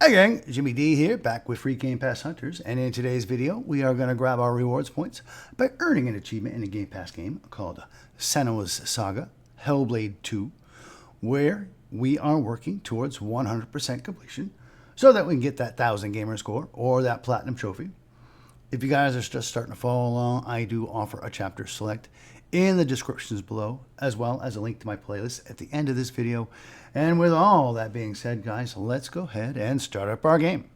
Hey gang, Jimmy D here, back with Free Game Pass Hunters, and in today's video, we are going to grab our rewards points by earning an achievement in a Game Pass game called Senua's Saga Hellblade 2, where we are working towards 100% completion so that we can get that 1000 gamer score or that platinum trophy. If you guys are just starting to follow along, I do offer a chapter select in the descriptions below, as well as a link to my playlist at the end of this video. And with all that being said, guys, let's go ahead and start up our game.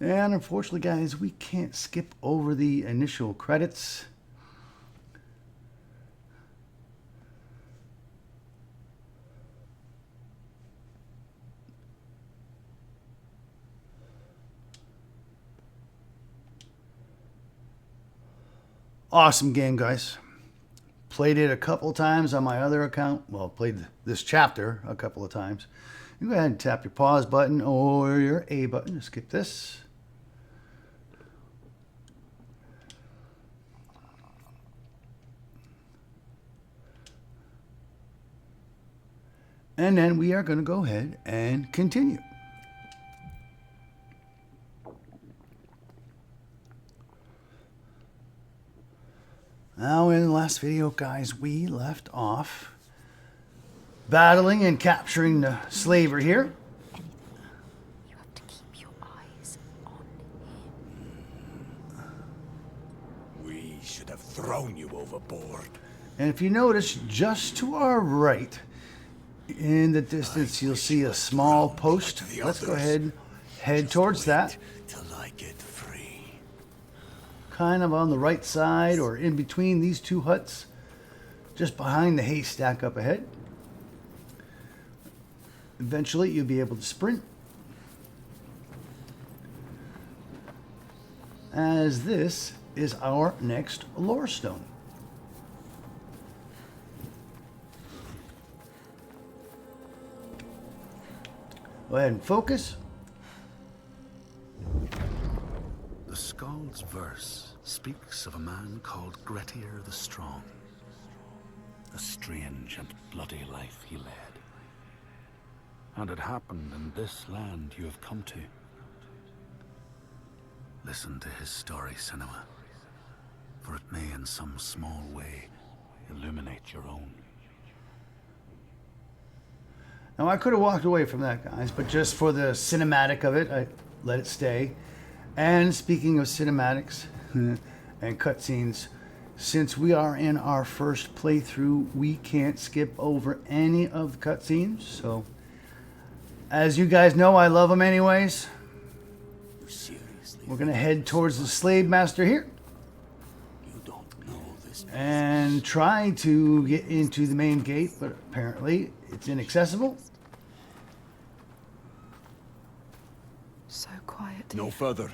And unfortunately, guys, we can't skip over the initial credits. Awesome game, guys. Played it a couple times on my other account. Well, played this chapter a couple of times. You go ahead and tap your pause button or your A button to skip this. And then we are going to go ahead and continue. Now, in the last video, guys, we left off battling and capturing the slaver here. You have to keep your eyes on him. We should have thrown you overboard. And if you notice, just to our right, in the distance, you'll see a small post. Let's go ahead and head towards that. Till I get free. Kind of on the right side or in between these two huts, just behind the haystack up ahead. Eventually you'll be able to sprint, as this is our next lore stone. Go ahead and focus. The Skald's verse speaks of a man called Grettir the Strong. A strange and bloody life he led. And it happened in this land you have come to. Listen to his story, Senua, for it may in some small way illuminate your own. Now I could have walked away from that, guys, but just for the cinematic of it, I let it stay. And speaking of cinematics and cutscenes, since we are in our first playthrough, we can't skip over any of the cutscenes. So, as you guys know, I love them anyways. Seriously, We're gonna head towards the slave master here you don't know this. and try to get into the main gate, but apparently it's inaccessible. So quiet. No further.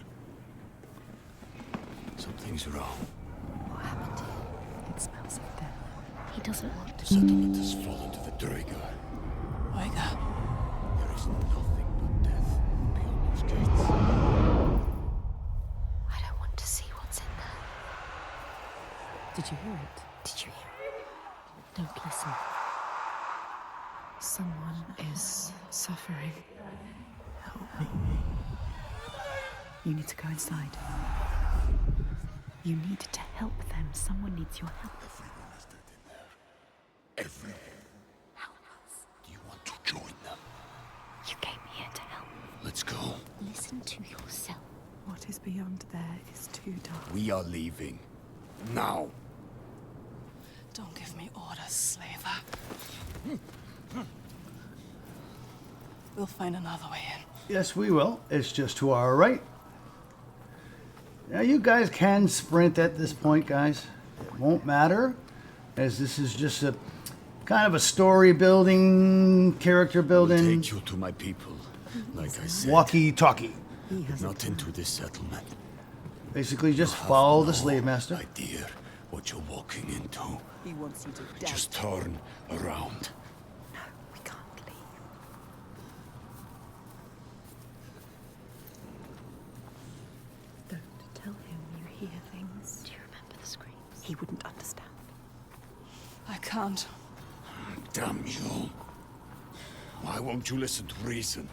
Something's wrong. What happened here? It smells of death. He doesn't want to. Settlement has fallen to the Draeger. Oiga. There is nothing but death beyond those gates. I don't want to see what's in there. Did you hear it? Did you hear it? Don't listen. Someone is suffering. Help me. You need to go inside. You need to help them. Someone needs your help. Everyone has dirt in there. Everyone. Help us. Do you want to join them? You came here to help. Let's go. Listen to yourself. What is beyond there is too dark. We are leaving. Now. Don't give me orders, slaver. We'll find another way in. Yes, we will. It's just to our right. Now, you guys can sprint at this point, guys. It won't matter, as this is just a kind of a story building, character building, Take you to my people. Like I said. walkie-talkie. Not into this settlement. Basically, just You have follow the no slave master. idea what you're walking into. He wants you to die. Just turn around. No, we can't leave. Don't tell him you hear things. Do you remember the screams? He wouldn't understand. I can't. Damn you. Why won't you listen to reason?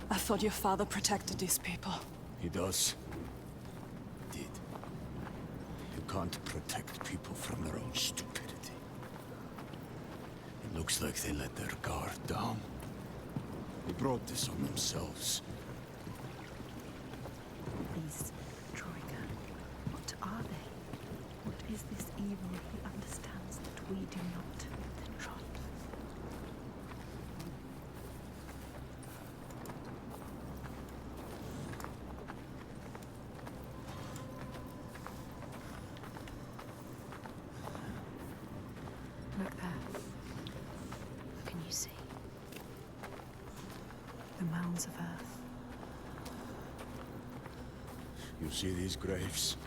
I thought your father protected these people. He does. Did. You can't protect people from their own stupidity. It looks like they let their guard down. They brought this on themselves. These Troika, what are they? What is this evil he understands that we do not? The Trot. Look there. What can you see? The mounds of earth. You see these graves?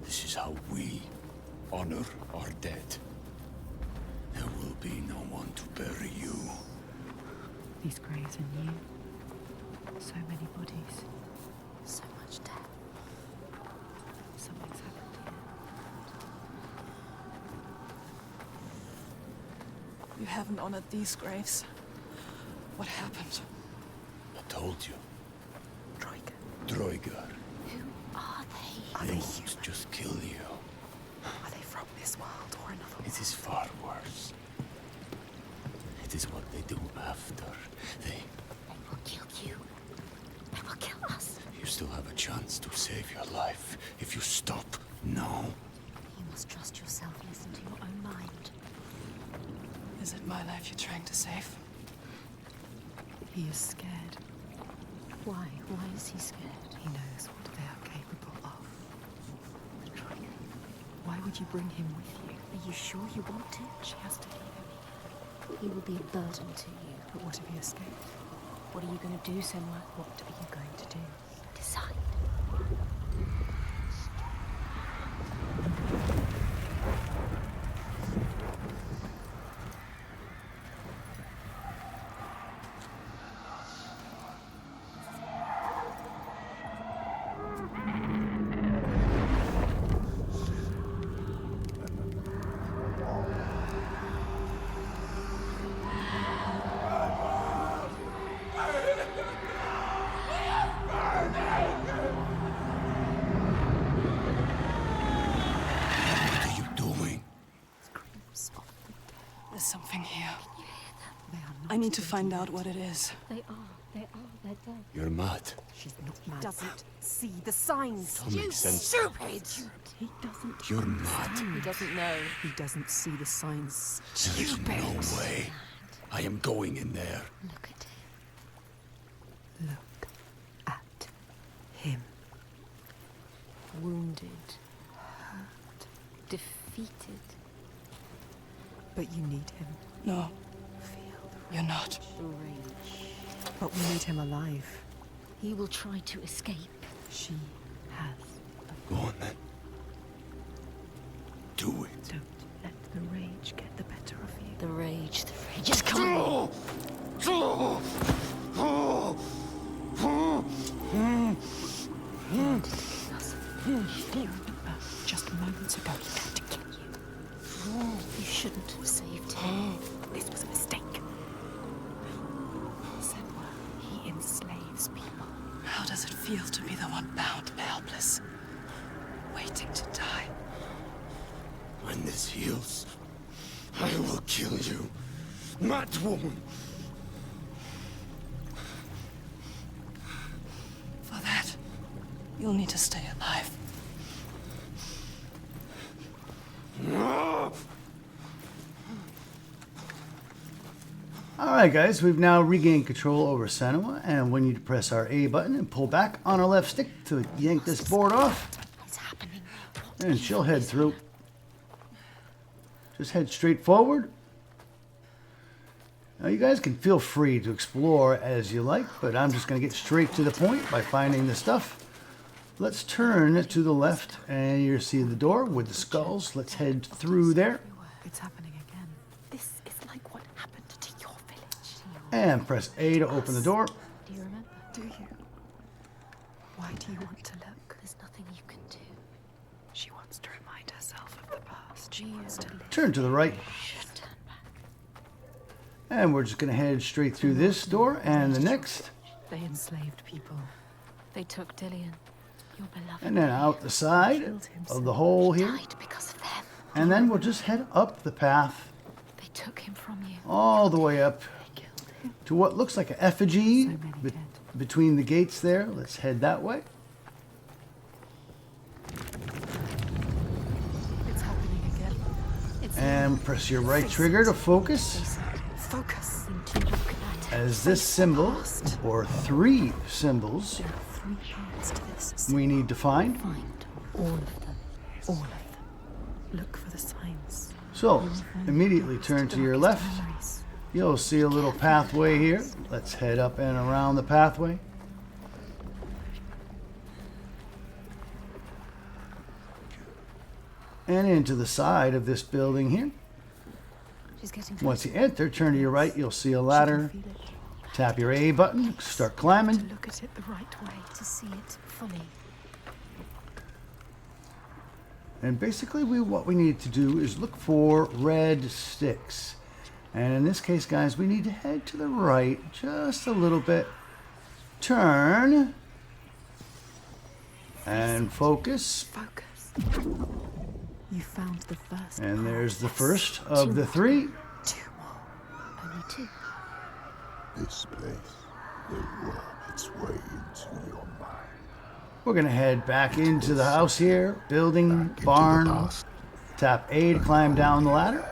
This is how we honor our dead. There will be no one to bury you. These graves are new. So many bodies. So much death. Something's happened here. You haven't honored these graves. What happened? I told you. Troika. Droigar. Who are they? They won't just kill you. Are they from this world or another world? It is far worse. It is what they do after. They will kill you. They will kill us. You still have a chance to save your life if you stop now. You must trust yourself. Listen to your own mind. Is it my life you're trying to save? He is scared. Why? Why is he scared? He knows what they are capable of. The Troika. Why would you bring him with you? Are you sure you want to? She has to leave him here. He will be a burden to you. But what if he escaped? What are you going to do, Senwa? What are you going to do? Decide. There's something here. They are not. I need to find out what it is. They're dead. You're mad. She's not mad. Doesn't see the signs. Don't make sense. Stupid! He doesn't. You're mad. He doesn't know. He doesn't see the signs. There's no way. I am going in there. Look at him. Look at him. Wounded. Hurt. Defeated. But you need him. No, Feel you're not. the rage. But we need him alive. He will try to escape. She has. Go on then. Do it. Don't let the rage get the better of you. The rage is coming. You remember, just moments ago, he tried to kill you. You shouldn't have saved him. This was a mistake. Senwa, he enslaves people. How does it feel to be the one bound and helpless? Waiting to die. When this heals, I will kill you. Mad woman. For that, you'll need to stay alive. Alright guys, we've now regained control over Senua, and we need to press our A button and pull back on our left stick to yank this board off. It's happening. And she'll head through. Just head straight forward. Now you guys can feel free to explore as you like, but I'm just going to get straight to the point by finding the stuff. Let's turn to the left, and you see the door with the skulls. Let's head through there. It's happening again. This is like what happened to your village. And press A to open the door. Do you remember? Do you? Why do you want to look? There's nothing you can do. She wants to remind herself of the past. She turn to the right, and we're just going to head straight through this door and the next, They enslaved people. They took Dillian, your beloved. and then out the side of the hole here, Died because of them. and then we'll just head up the path They took him from you. all the way up They killed him. to what looks like an effigy So many dead. between the gates there. Let's head that way. It's happening again. It's And press your right trigger to focus Focus. into look at. as this symbol, or 3 symbols, There are 3 parts to this. we need to find. Find all of them. All of them. Look for the signs. So, immediately turn to your left. Memories. You'll see a little pathway here. Let's head up and around the pathway. And into the side of this building here. She's getting Once close. you enter, turn to your right. You'll see a She can ladder. feel it. Tap your A button, start To climbing. look at it the right way. To see it fully. And basically what we need to do is look for red sticks. And in this case, guys, we need to head to the right just a little bit. Turn. And focus. Focus. You found the first. And there's the part. first of the 3. 2 more. Only 2. This place will worm its way into your mind. We're going to head back into the house here. Building, barn. Past. Tap A to climb down the ladder.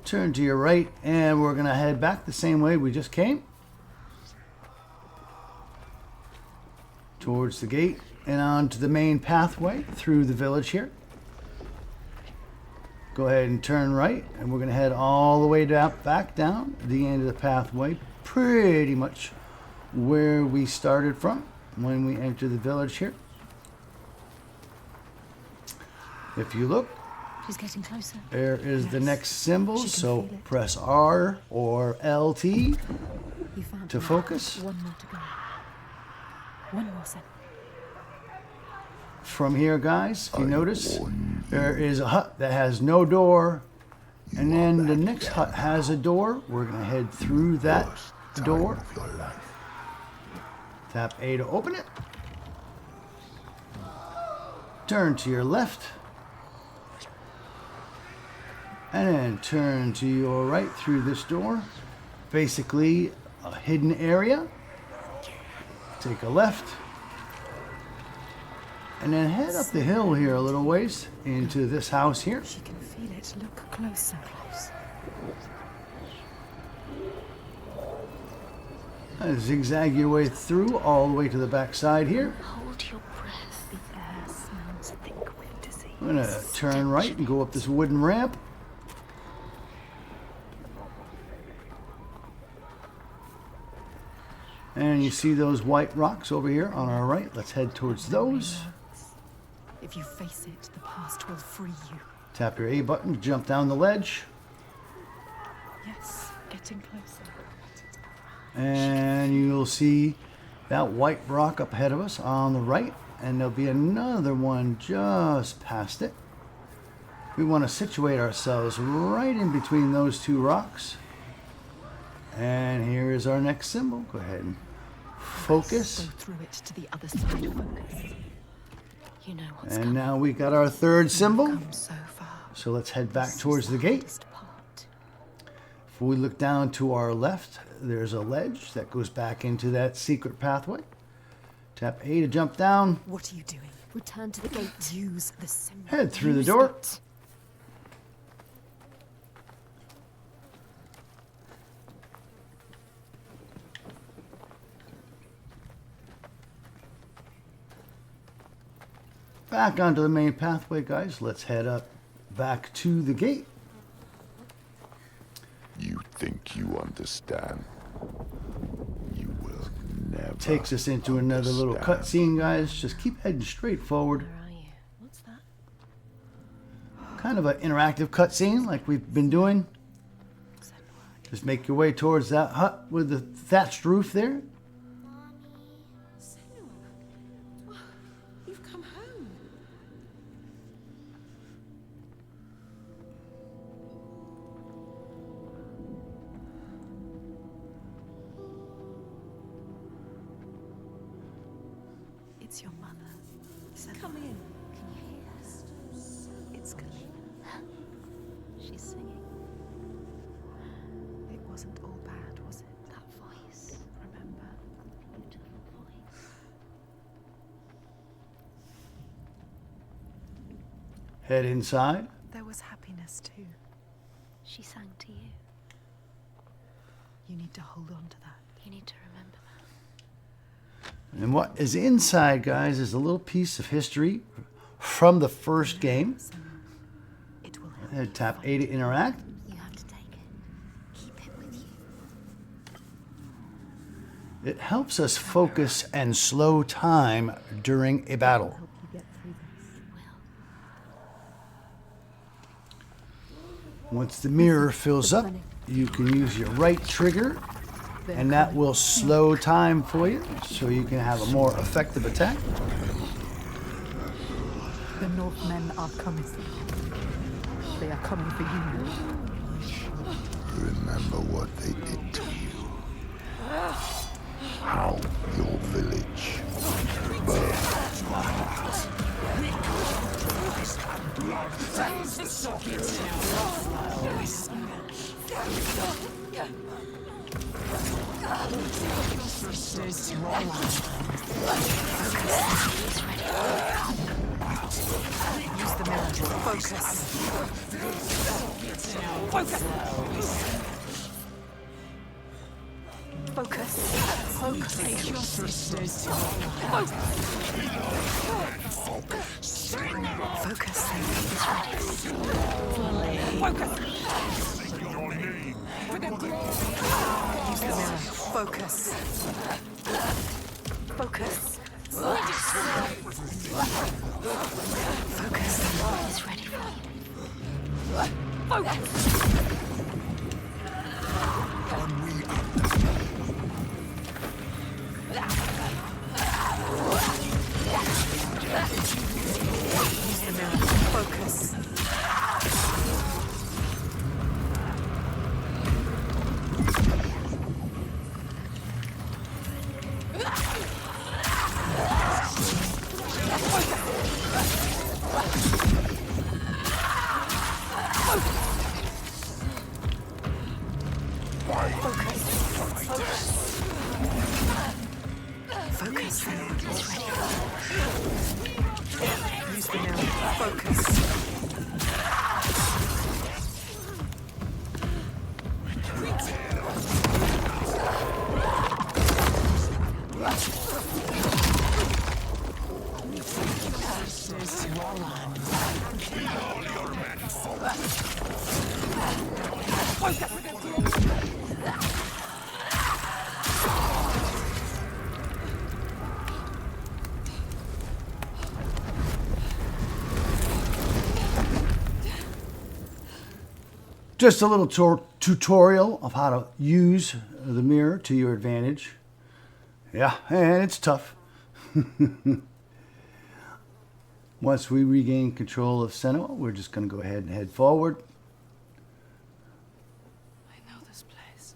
Turn to your right, and we're going to head back the same way we just came. Towards the gate and onto the main pathway through the village here. Go ahead and turn right, and we're going to head all the way down, back down the end of the pathway, pretty much where we started from when we entered the village here. If you look, She's getting closer. there is the next symbol, She can so feel it. press R or LT You found to one. focus. One more to go. One more set. From here, guys, if you notice, there is a hut that has no door, and then the next hut has a door. We're going to head through that door. Of your life. Tap A to open it. Turn to your left. And then turn to your right through this door. Basically, a hidden area. Take a left. And then head up the hill here a little ways into this house here. She can feel it. Look closer. Zigzag your way through all the way to the back side here. Hold your breath. The air smells thick with disease. I'm going to turn right and go up this wooden ramp. And you see those white rocks over here on our right. Let's head towards those. If you face it, the past will free you. Tap your A button to jump down the ledge. Yes, getting closer. And you'll see that white rock up ahead of us on the right. And there'll be another one just past it. We want to situate ourselves right in between those 2 rocks. And here is our next symbol. Go ahead and focus. Go through it to the other side. Focus. You know what's And coming. now we got our 3rd symbol. Come so far. So let's head back towards the gate. Hardest part. If we look down to our left, there's a ledge that goes back into that secret pathway. Tap A to jump down. What are you doing? Return to the gate. Use the symbol. Head through the Use door. it. Back onto the main pathway, guys. Let's head up back to the gate. You think you understand? You will never. Takes us into another little understand. cutscene, guys. Just keep heading straight forward. Where are you? What's that? Kind of an interactive cutscene like we've been doing. Just make your way towards that hut with the thatched roof there. It's your mother. Come in. Can you hear her? It's Kalina. She's singing. It wasn't all bad, was it? That voice. Remember? Beautiful voice. Head inside. There was happiness too. She sang to you. You need to hold on to that. You need to remember that. And what is inside, guys, is a little piece of history from the first game. It will help. Head tap A to interact. You have to take it. Keep it with you. It helps us focus and slow time during a battle. Help you get through this. Once the mirror fills up, you can use your right trigger, and that will slow time for you, so you can have a more effective attack. The Northmen are coming. They are coming for you. Remember what they did to you. How your village Use the mirror. Focus. Focus. Focus. Use the mirror. Focus. Focus. Focus. It's ready for you. Use the mirror. Focus. Focus. Use the mirror. Focus. Just a little tutorial of how to use the mirror to your advantage. Yeah, and it's tough. Once we regain control of Senua, we're just going to go ahead and head forward. I know this place.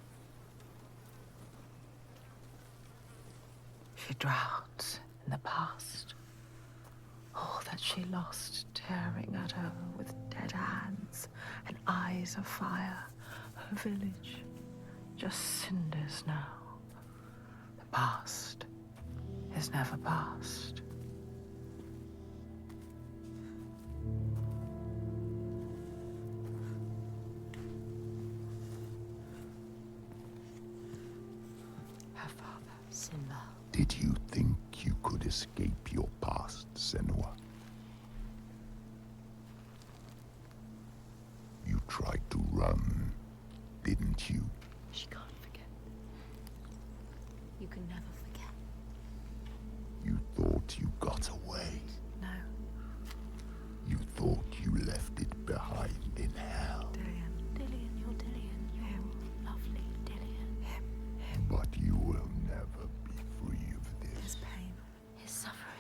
She drowned in the past. All that she lost, tearing at her with dead hands and eyes of fire. Her village, just cinders now. The past is never past. Her father, Simba. Did you think you could escape your past, Senua? You tried to run, didn't you? She can't forget. You can never forget. You thought you got away. no, You thought you left it behind in hell. Dillian, Dillian, you're Dillian. You're lovely, Dillian. But you will never be free of his this. pain. His suffering.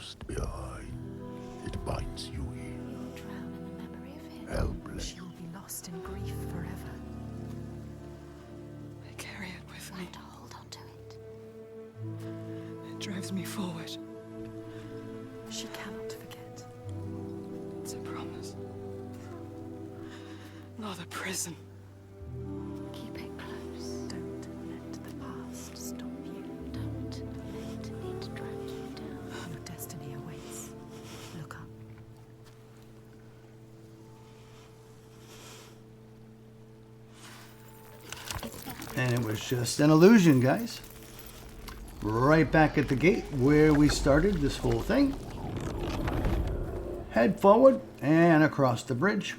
lost behind. It bites you in, You'll drown in the memory of him. helpless. She will be lost in grief forever. I carry it with me. Learn to hold on to it. It drives me forward. She cannot forget. It's a promise. Not a prison. Keep it close. Don't let the past stop you. Don't let it drag you down. Your destiny awaits. Look up. And it was just an illusion, guys. Right back at the gate where we started this whole thing. Head forward and across the bridge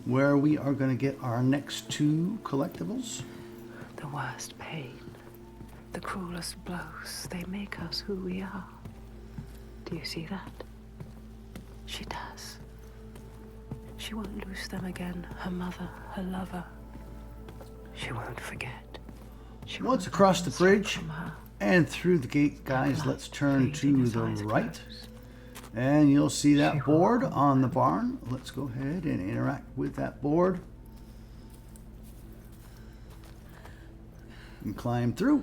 where we are going to get our next 2 collectibles. The worst pain, the cruelest blows, they make us who we are. Do you see that? She does. She won't lose them again. Her mother, her lover. She won't forget. She Once won't across let the them slip bridge from her. and through the gate, guys, Blood let's turn freezing to his the eyes right. closed. And you'll see that She will board come on the barn. Let's go ahead and interact with that board. And climb through.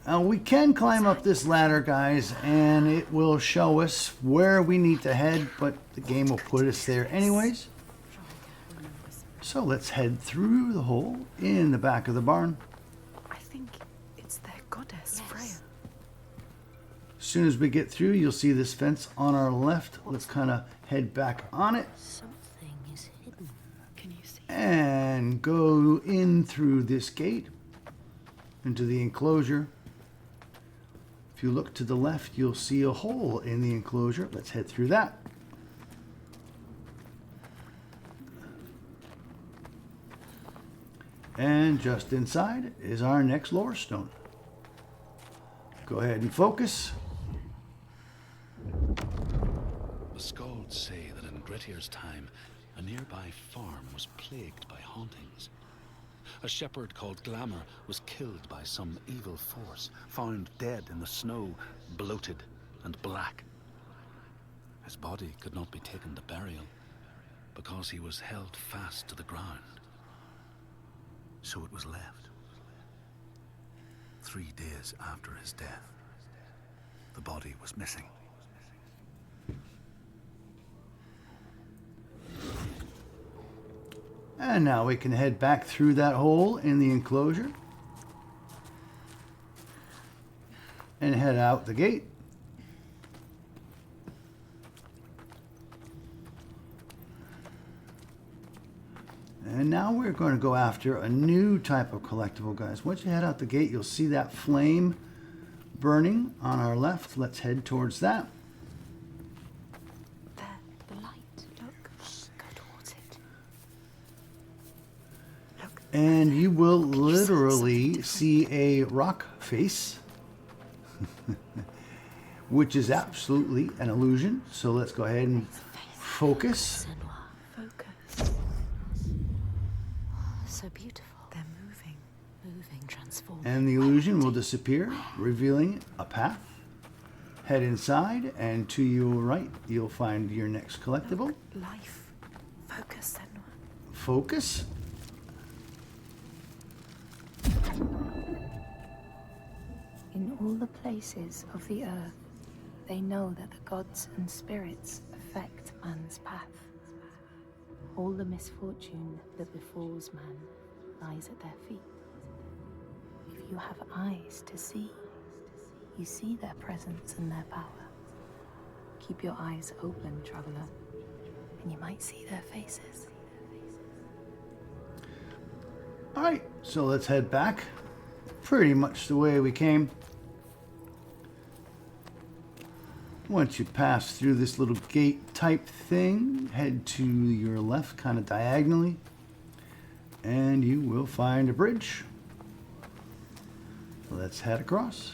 Now we can climb up this ladder, guys, and it will show us where we need to head, but the game will put us there anyways. So let's head through the hole in the back of the barn. I think it's their goddess, Freya. As soon as we get through, you'll see this fence on our left. Let's kind of head back on it Something is hidden. Can you see? and go in through this gate into the enclosure. If you look to the left, you'll see a hole in the enclosure. Let's head through that. And just inside is our next lore stone. Go ahead and focus. The Skalds say that in Grettir's time, a nearby farm was plagued by hauntings. A shepherd called Glamour was killed by some evil force, found dead in the snow, bloated and black. His body could not be taken to burial because he was held fast to the ground. So it was left. 3 days after his death, the body was missing. And now we can head back through that hole in the enclosure and head out the gate. And now we're going to go after a new type of collectible, guys. Once you head out the gate, you'll see that flame burning on our left. Let's head towards that. There, the light. Look. Go towards it. Look. And you will literally see a rock face, which is absolutely an illusion. So let's go ahead and focus. Focus. So beautiful. They're moving. Moving, transforming. And the illusion will disappear, revealing a path. Head inside, and to your right, you'll find your next collectible. Life. Focus, Senua. Focus. In all the places of the earth, they know that the gods and spirits affect man's path. All the misfortune that befalls man lies at their feet. If you have eyes to see, you see their presence and their power. Keep your eyes open, traveler, and you might see their faces. All right, so let's head back. Pretty much the way we came. Once you pass through this little gate type thing, head to your left kind of diagonally, and you will find a bridge. Let's head across.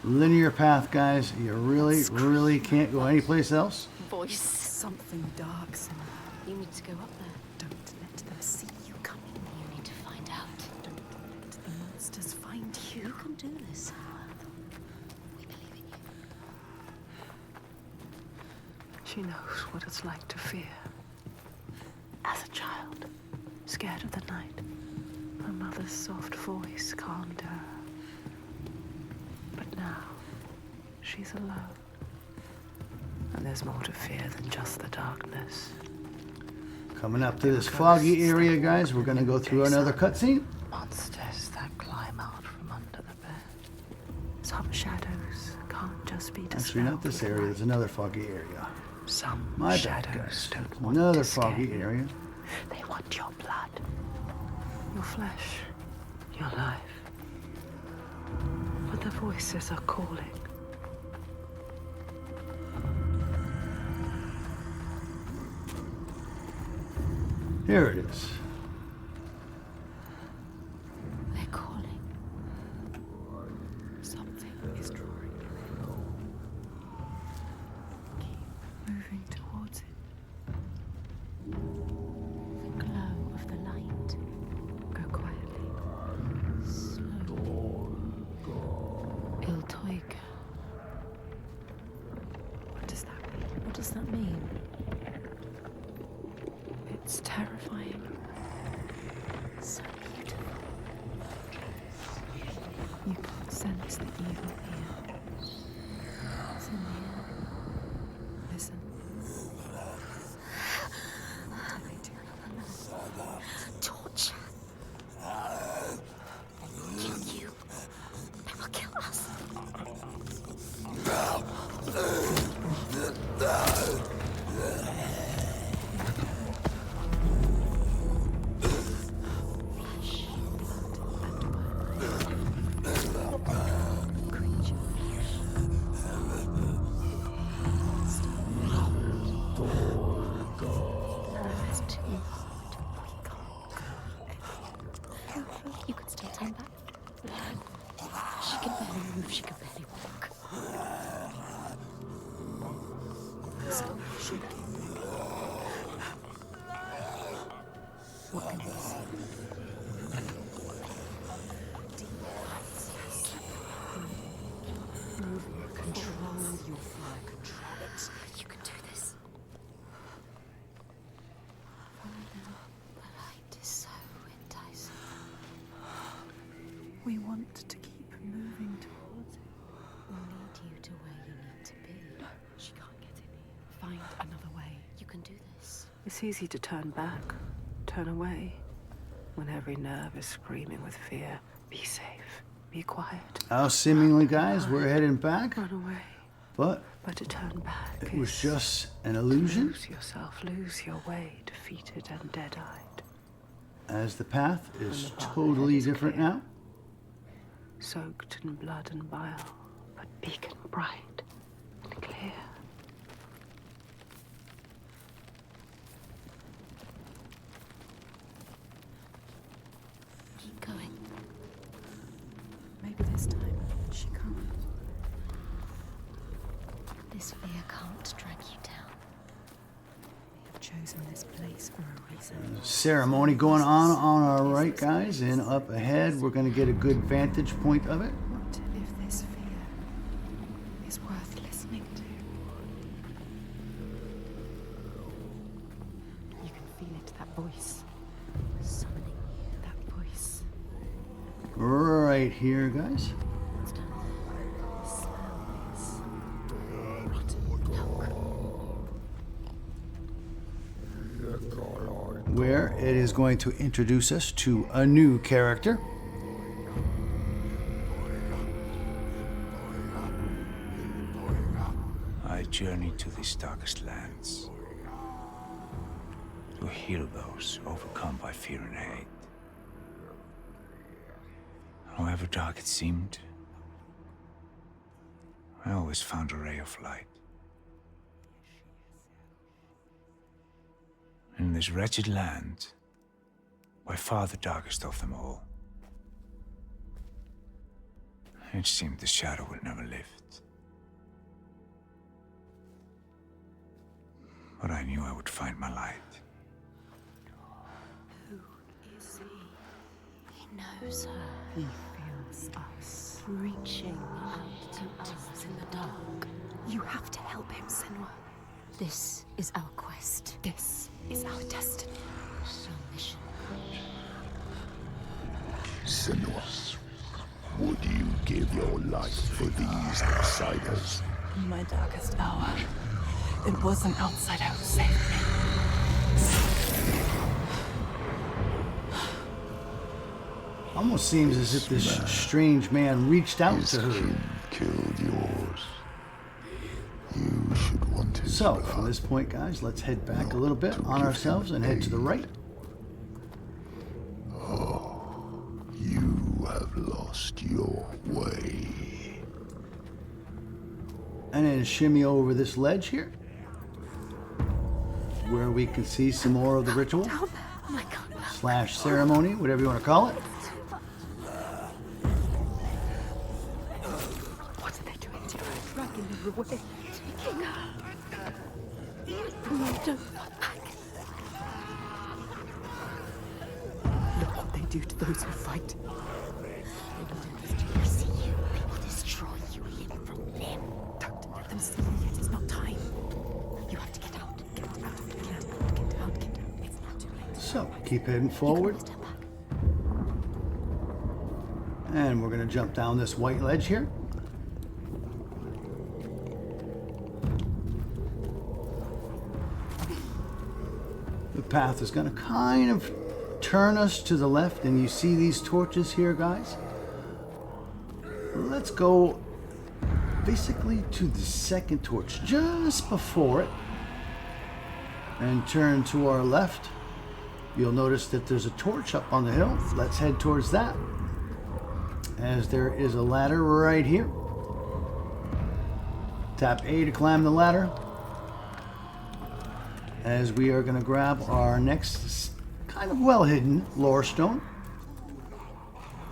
Linear path, guys. You really can't go anyplace else. Voice. Something dark, Senua. You need to go up there. Don't let them see you coming. You need to find out. Don't let the monsters find you. You can do this. We believe in you. She knows what it's like to fear. As a child, scared of the night, her mother's soft voice calmed her. But now, she's alone. And there's more to fear than just the darkness. Coming up to this foggy area, guys, we're going to go through another cutscene. Monsters that climb out from under the bed. Some shadows can't just be dispelled. Actually, not this with area. light. There's another foggy area. Some My bad, shadows guys. don't want Another to scare foggy you. area. They want your blood, your flesh, your life. But the voices are calling. Here it is. They're calling. Something is drawing you in. Keep moving towards it. The glow of the light. Go quietly. Slowly. Il Toiga. What does that mean? What does that mean? It's terrifying. So beautiful. You can sense the evil here. It's in here. Listen. What do they do? Torture. They will kill you. They will kill us. You can still turn back. She can barely move, she can barely walk. Stop shaking. What can you see? Deep lights. Move it. Control your fire. Control it. You can do this. Follow them. The light is so enticing. We want to keep moving towards it. We'll lead you to where you need to be. She can't get in here. Find another way. You can do this. It's easy to turn back, turn away, when every nerve is screaming with fear. Be safe. Be quiet. Now, seemingly, guys, we're heading back, Run away. but But to turn back it was is just an illusion, lose yourself, lose your way, defeated and dead-eyed. as the path is And the path totally ahead is different clear. now. Soaked in blood and bile, but beacon bright and clear. Keep going. Maybe this time she can't. This fear can't drag you down. We have chosen this place for a reason. Ceremony going on our right, guys, and up ahead we're going to get a good vantage point of it. What if this fear is worth listening to? You can feel it, that voice. Summoning you. That voice. Right here, guys. What's down there? The smell is rotten milk. Where it is going to introduce us to a new character. I journey to these darkest lands to heal those overcome by fear and hate. However dark it seemed, I always found a ray of light. In this wretched land, by far the darkest of them all, it seemed the shadow would never lift. But I knew I would find my light. knows her. He feels us reaching out to us in the dark. You have to help him, Senua. This is our quest. This is our destiny. Our mission. Senua, would you give your life for these outsiders? In my darkest hour, it was an outsider who saved me. Almost seems as if this strange man reached out His to her. kin killed yours. You should want his So, blood. from this point, guys, let's head back a little bit on ourselves and head to the right. You have lost your way. And then shimmy over this ledge here, where we can see some more of the ritual Oh my God. slash ceremony, whatever you want to call it. What are they doing to her? Dragging her away. Taking her. No, don't look back. Look what they do to those who fight. They will see you. They will destroy you hidden from them. Don't let them see you yet. It's not time. You have to get out. Get out. Get out. Get out. Get out. It's not too late. So, keep heading forward. Step back. And we're going to jump down this white ledge here. The path is going to kind of turn us to the left, and you see these torches here, guys? Let's go basically to the second torch, just before it, and turn to our left. You'll notice that there's a torch up on the hill. Let's head towards that, as there is a ladder right here. Tap A to climb the ladder, as we are going to grab our next kind of well-hidden lore stone.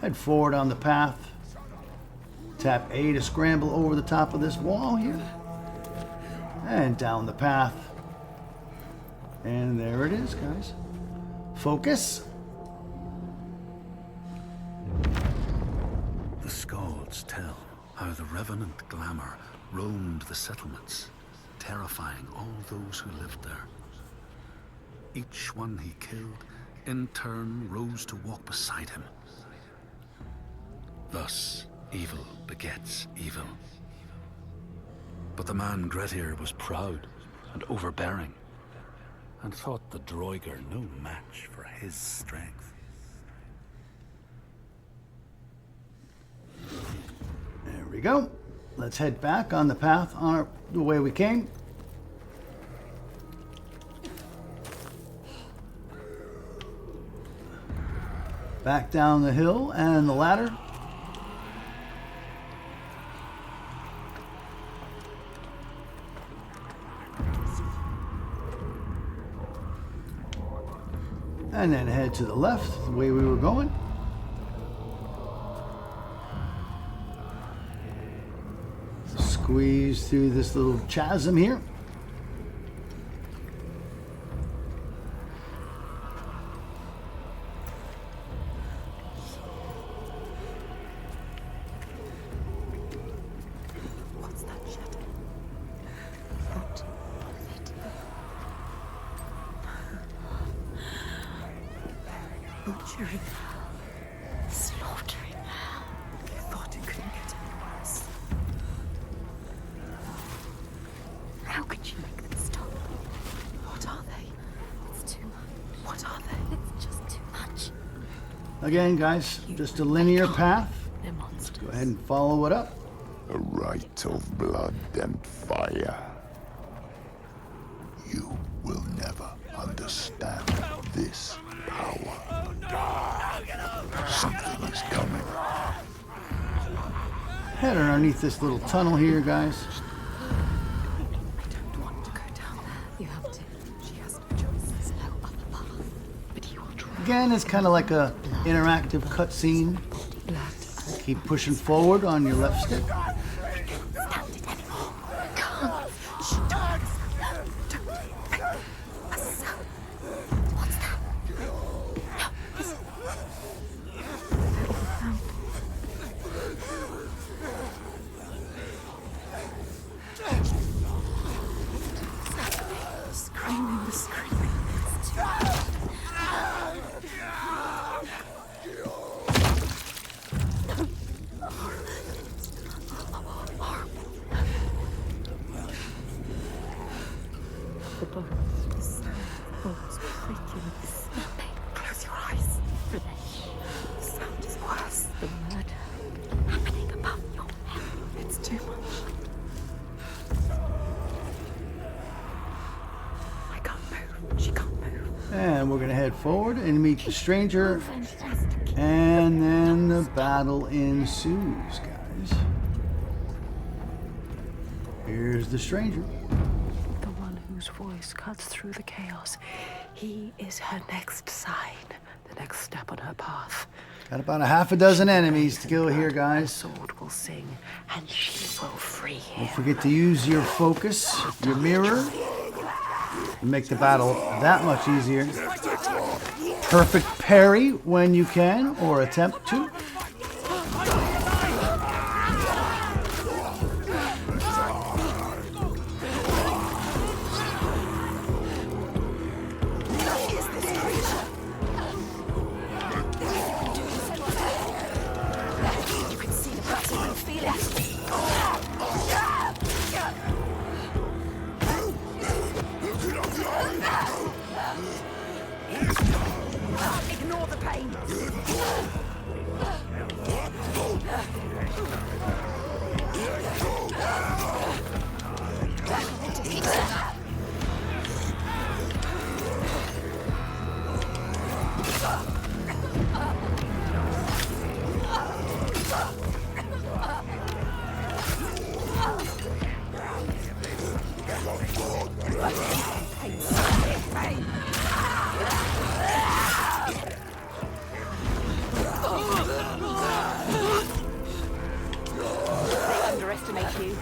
Head forward on the path. Tap A to scramble over the top of this wall here. And down the path. And there it is, guys. Focus. The Skalds tell how the revenant glamour roamed the settlements, terrifying all those who lived there. Each one he killed, in turn, rose to walk beside him. Thus, evil begets evil. But the man Grettir was proud and overbearing, and thought the Droiger no match for his strength. There we go. Let's head back on the path on the way we came. Back down the hill and the ladder. And then head to the left, the way we were going. Squeeze through this little chasm here. What's that shadow? What was it? Butchering her. Slaughtering her. You thought it couldn't get any worse. How could you make them stop? What are they? It's too much. What are they? It's just too much. Again, guys, just a linear path. They're monsters. Go ahead and follow it up. A rite of blood and fire. You will never understand this power. Something is coming. Head underneath this little tunnel here, guys. I don't want to go down there. You have to. She has no choice. There's no other path. But he will try. Again, it's kind of like a interactive cutscene. Blood. Keep pushing forward on your left stick. Stand it anymore. Can't. Shh, don't. A sound. What's that? No, listen. we're going to head forward and meet the stranger. And then the battle ensues, guys. Here's the stranger. The one whose voice cuts through the chaos. He is her next sign, the next step on her path. Got about a half a dozen enemies to kill here, Her guys. sword will sing, and she will free him. Don't forget to use your focus, your mirror, and make the battle that much easier. Perfect parry when you can, or attempt to. Ignore the pain. They underestimate you.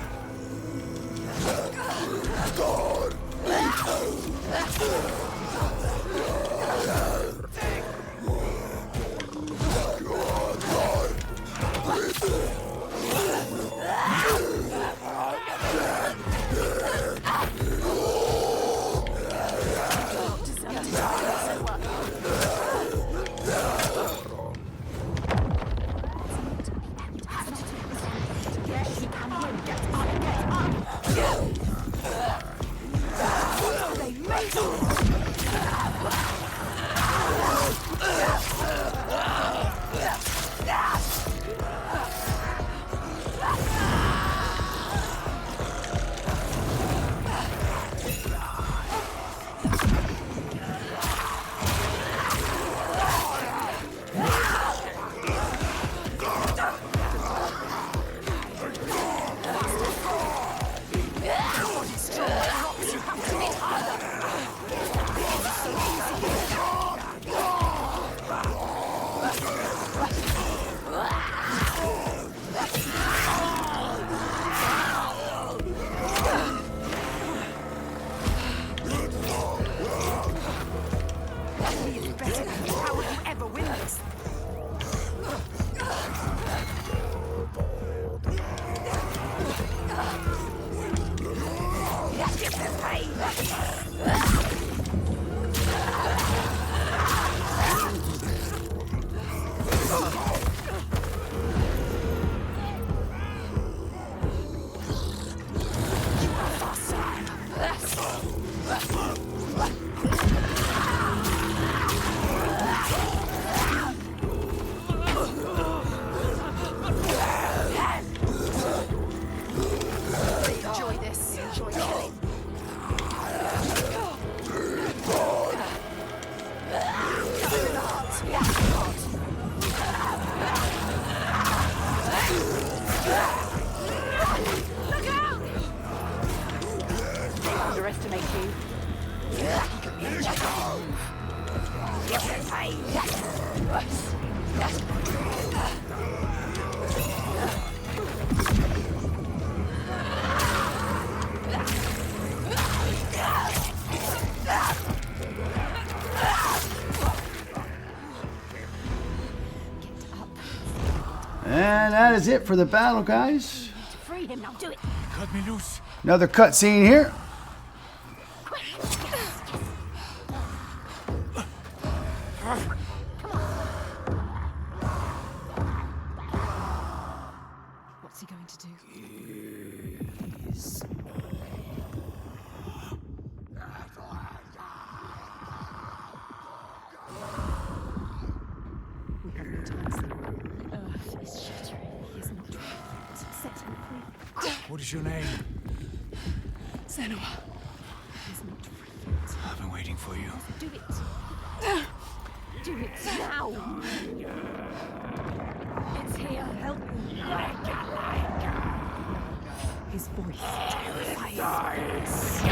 How will you ever win this? Enjoy this. Enjoy killing. Look out! They underestimate you. And that is it for the battle, guys. Free him, now do it. Cut me loose. Another cutscene here. What's he going to do? We have no time to sleep. Earth is shattering. He is not ready. Set him free. What is your name? Senua. He is not free. I've been waiting for you. Do it. Do it now! It's here, help me! His voice terrifies.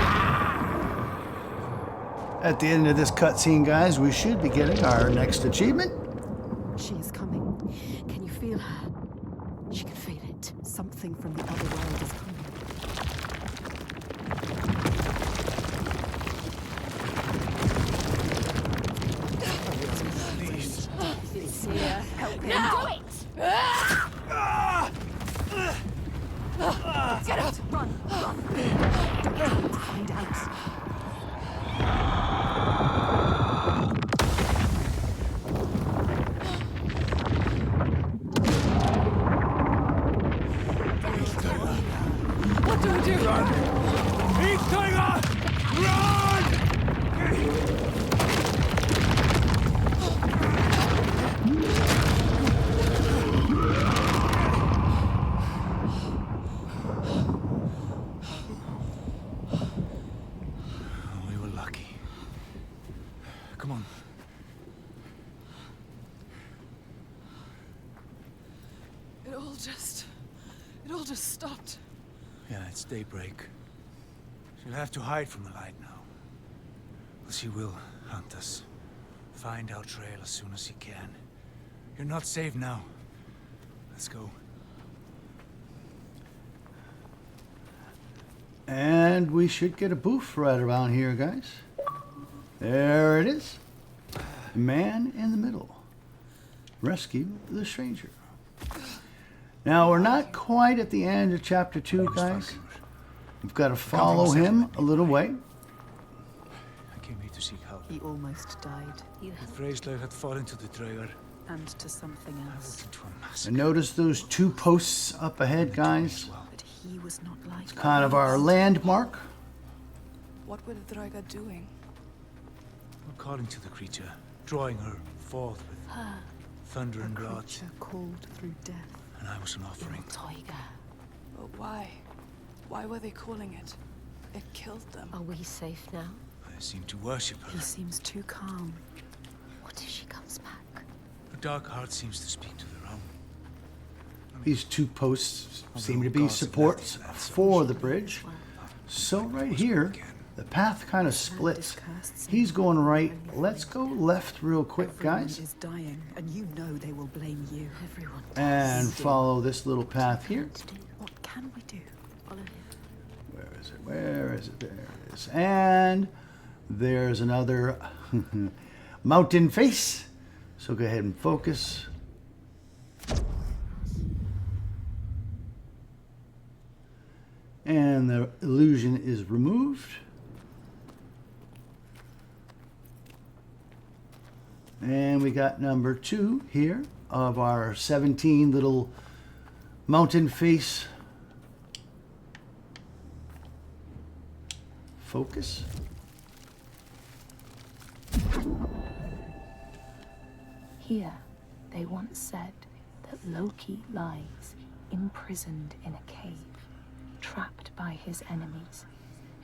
At the end of this cutscene, guys, we should be getting our next achievement. She is coming. Can you feel her? She can feel it. Something from the other world is coming. It's here. Help him. Do it! Get out! Run! Run! Don't find out. What do we do? Run! He's Tiger! Run! We were lucky. Come on. It all just stopped. Yeah, it's daybreak. She'll have to hide from the light now. But she will hunt us. Find our trail as soon as he can. You're not safe now. Let's go. And we should get a booth right around here, guys. There it is. Man in the middle. Rescue the stranger. Now, we're not quite at the end of chapter 2, guys. We've got to follow him a little way. I came here to seek help. He almost died. You The Freysler had fallen to the Draugar. And to something I else. walked into a massacre. And notice those 2 posts up ahead, guys. But he was not like Kind of our landmark. What were the Draugar doing? We're calling to the creature, drawing her forth with thunder and blood. creature called through death. And I was an offering. Tiger. But why? Why were they calling it? It killed them. Are we safe now? I seem to worship He her. seems too calm. What if she comes back? Her dark heart seems to speak to their own. These 2 posts seem to be supports for the bridge. So right here, the path kind of splits. He's going right. Let's go left real quick, guys. Is dying, and you know they will blame you. Everyone. And follow this little path here. What can we do? Follow him. Where is it? Where is it? There it is. And there's another mountain face. So go ahead and focus. And the illusion is removed. And we got number 2 here of our 17 little mountain face. Focus. Here, they once said that Loki lies imprisoned in a cave, trapped by his enemies,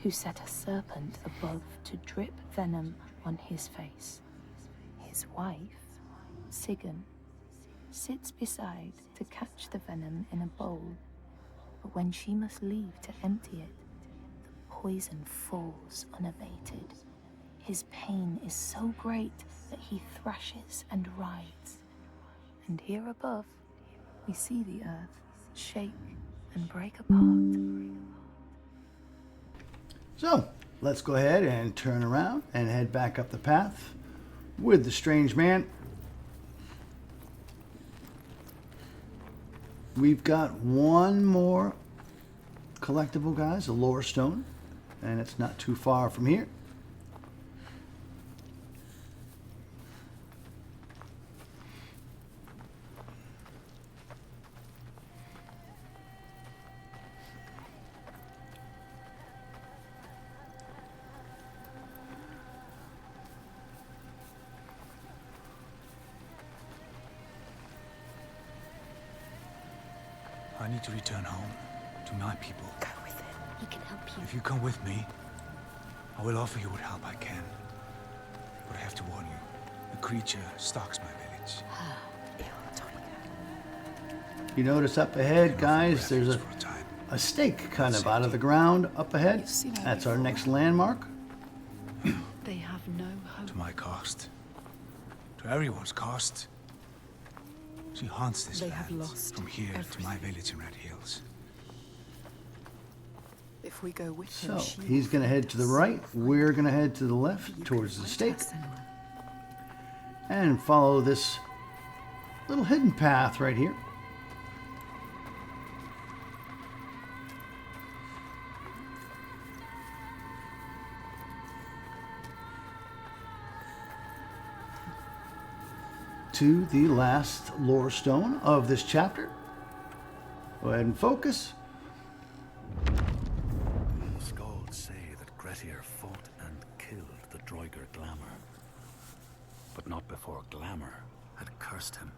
who set a serpent above to drip venom on his face. His wife, Sigyn, sits beside to catch the venom in a bowl, but when she must leave to empty it, the poison falls unabated. His pain is so great that he thrashes and writhes. And here above, we see the earth shake and break apart. So, let's go ahead and turn around and head back up the path with the strange man. We've got one more collectible, guys, a lore stone, and it's not too far from here. I need to return home to my people. Go with him. He can help you. If you come with me, I will offer you what help I can. But I have to warn you, A creature stalks my village. You notice up ahead, guys, there's a stake kind of out of the ground up ahead. That's our next landmark. They have no hope. To my cost. To everyone's cost. She haunts this They have land lost from here to everything. my village in Red Hills. If we go with So him, she he's going to head to the right. We're going to head to the left towards the stake and follow this little hidden path right here. To the last lore stone of this chapter. Go ahead and focus. Skalds say that Grettir fought and killed the Droigar Glamour. But not before Glamour had cursed him.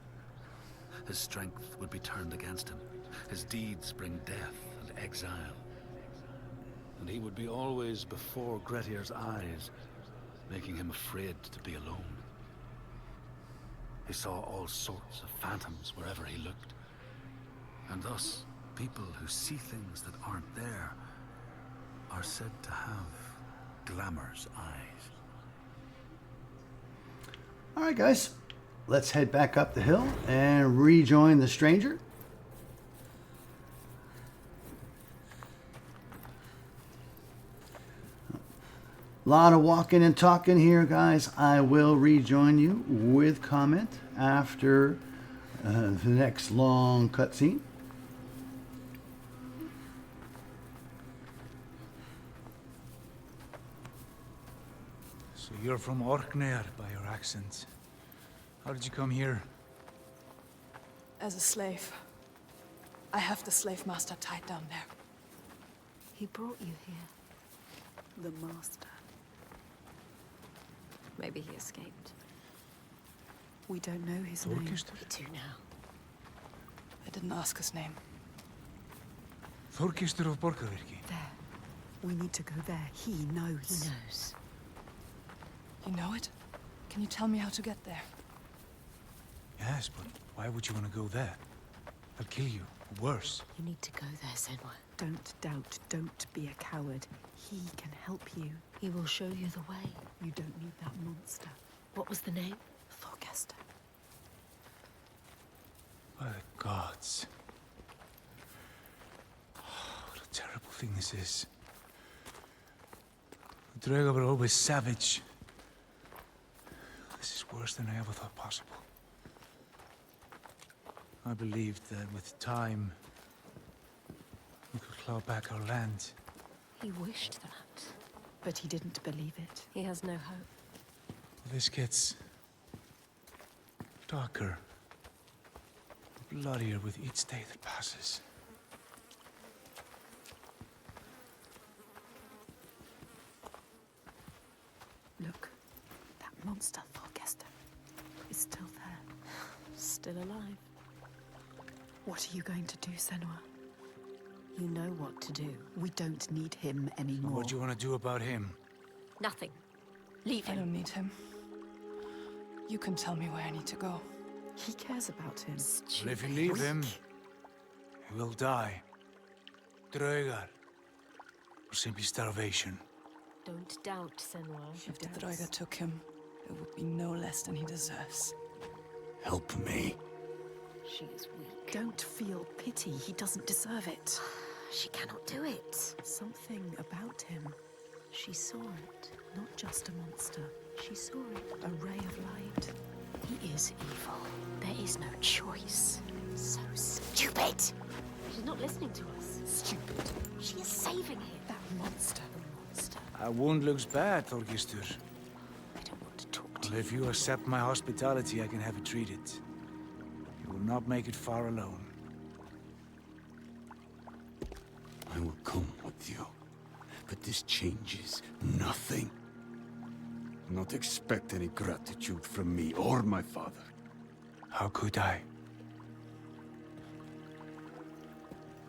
His strength would be turned against him. His deeds bring death and exile. And he would be always before Grettir's eyes, making him afraid to be alone. He saw all sorts of phantoms wherever he looked. And thus, people who see things that aren't there are said to have Glamour's eyes. All right, guys, let's head back up the hill and rejoin the stranger. A lot of walking and talking here, guys. I will rejoin you with comment after the next long cutscene. So you're from Orkneyar by your accent. How did you come here? As a slave. I have the slave master tied down there. He brought you here. The master. Maybe he escaped. We don't know his name. Thorkistur? We do now. I didn't ask his name. Thorkistur of Borgarvirki. There. We need to go there. He knows. He knows. You know it? Can you tell me how to get there? Yes, but why would you want to go there? They'll kill you. Or worse. You need to go there, Senwa. Don't doubt. Don't be a coward. He can help you. He will show you the way. You don't need that monster. What was the name? Thorkester. By the gods. Oh, what a terrible thing this is. The Droigar were always savage. This is worse than I ever thought possible. I believed that with time, we could claw back our land. He wished that. But he didn't believe it. He has no hope. This gets darker, bloodier with each day that passes. Look. That monster, Thorkester, is still there. Still alive. What are you going to do, Senua? You know what to do. We don't need him anymore. What do you want to do about him? Nothing. Leave I him. don't need him. You can tell me where I need to go. He cares about him. Well, if you leave him, he will die. Droigar. Or simply starvation. Don't doubt, Senwa. If the Droigar took him, it would be no less than he deserves. Help me. She is weak. Don't feel pity. He doesn't deserve it. She cannot do it. Something about him. She saw it. Not just a monster. She saw it. A ray of light. He is evil. There is no choice. So stupid. She's not listening to us. Stupid. She is saving him. That monster. The monster. A wound looks bad, Thorkistur. I don't want to talk to Well, if you accept my hospitality, I can have it treated. You will not make it far alone. I will come with you. But this changes nothing. Do not expect any gratitude from me or my father. How could I?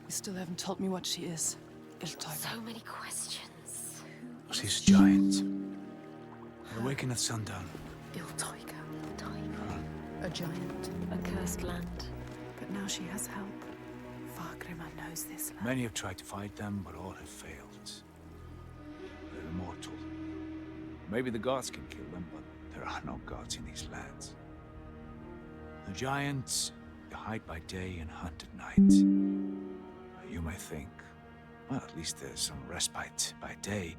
You still haven't told me what she is. Iltoiga. So many questions. Was his giant? I awaken at sundown. Iltoiga. giant. A cursed land. But now she has help. Fargrimr knows this land. Many have tried to fight them, but all have failed. They're immortal. Maybe the gods can kill them, but there are no gods in these lands. The giants, they hide by day and hunt at night. You may think, well, at least there's some respite by day.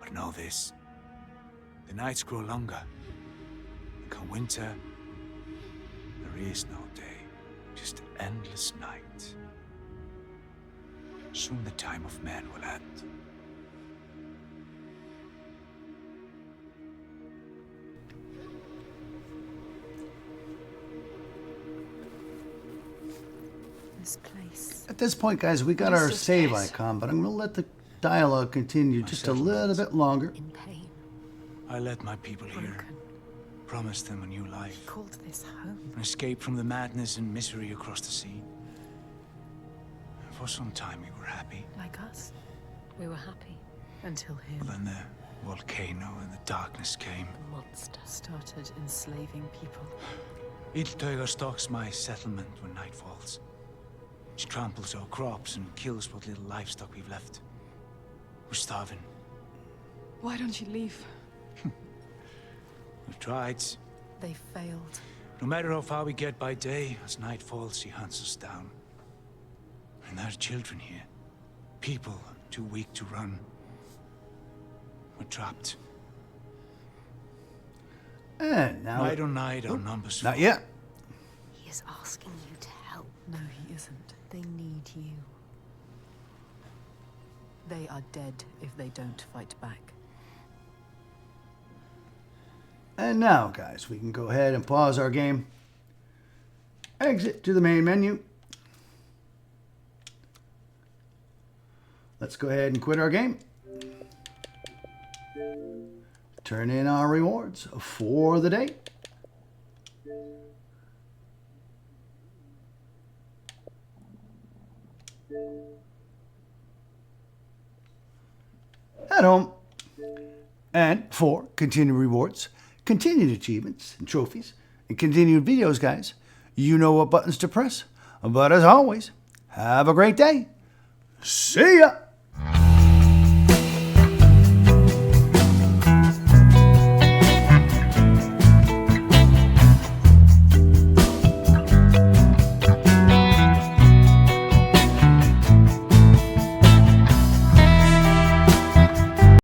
But know this, the nights grow longer. And come winter, there is no day, just endless night. Soon the time of man will end. This place. At this point, guys, we got our save icon, but I'm going to let the dialogue continue just a little bit longer. In pain. I led my people here, promised them a new life, Called this home. an escape from the madness and misery across the sea. For some time we were happy. Like us. We were happy. Until him. But then the volcano and the darkness came. The monster started enslaving people. Illtauga stalks my settlement when night falls. She tramples our crops and kills what little livestock we've left. We're starving. Why don't you leave? We've tried. They failed. No matter how far we get by day, as night falls, she hunts us down. And there are children here. People too weak to run. We're trapped. And now... Night on night, our numbers fall. Not yet. He is asking you to help. No, he isn't. They need you. They are dead if they don't fight back. And now, guys, we can go ahead and pause our game. Exit to the main menu. Let's go ahead and quit our game. Turn in our rewards for the day. At home. And for continued rewards, continued achievements and trophies, and continued videos, guys, you know what buttons to press. But as always, have a great day. See ya!